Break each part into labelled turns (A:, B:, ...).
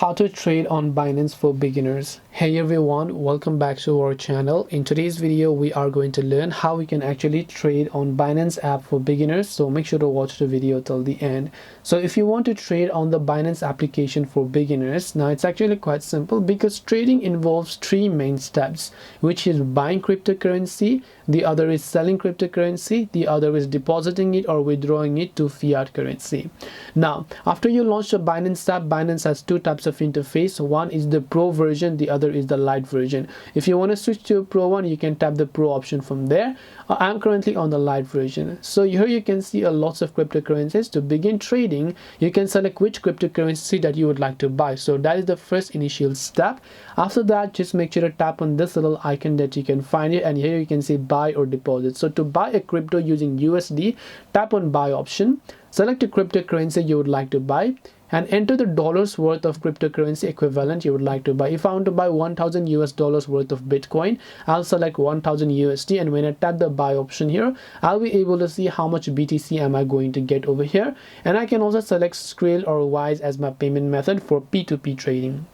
A: How to trade on Binance for beginners. Hey everyone, welcome back to our channel. In today's video we are going to learn how we can actually trade on Binance app for beginners, so make sure to watch the video till the end. So if you want to trade on the Binance application for beginners, now it's actually quite simple because trading involves three main steps, which is buying cryptocurrency, the other is selling cryptocurrency, the other is depositing it or withdrawing it to fiat currency. Now after you launch the Binance app, Binance has two types of interface. One is the pro version, the other is the light version. If you want to switch to a pro one, you can tap the pro option from there. I'm currently on the light version. So here you can see lots of cryptocurrencies. To begin trading, you can select which cryptocurrency that you would like to buy. So that is the first initial step. After that, just make sure to tap on this little icon that you can find it, and here you can see buy or deposit. So to buy a crypto using USD, tap on buy option, select a cryptocurrency you would like to buy, and enter the dollars worth of cryptocurrency equivalent you would like to buy. If I want to buy 1000 US dollars worth of Bitcoin, I'll select 1000 USD, and when I tap the buy option here, I'll be able to see how much BTC am I going to get over here. And I can also select Skrill or Wise as my payment method for P2P trading.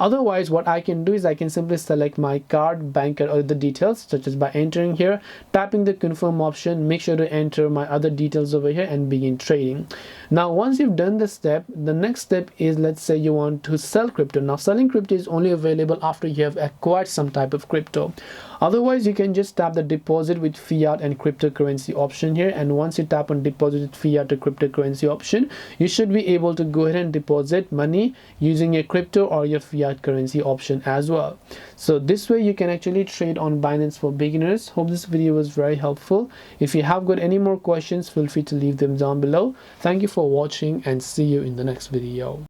A: Otherwise, what I can do is I can simply select my card, bank, or other details, such as by entering here, tapping the confirm option, make sure to enter my other details over here and begin trading. Now once you've done this step, the next step is, let's say you want to sell crypto. Now selling crypto is only available after you have acquired some type of crypto. Otherwise, you can just tap the deposit with fiat and cryptocurrency option here, and once you tap on deposit with fiat or cryptocurrency option, you should be able to go ahead and deposit money using your crypto or your fiat currency option as well. So this way you can actually trade on Binance for beginners. Hope this video was very helpful. If you have got any more questions, feel free to leave them down below. Thank you for watching and see you in the next video.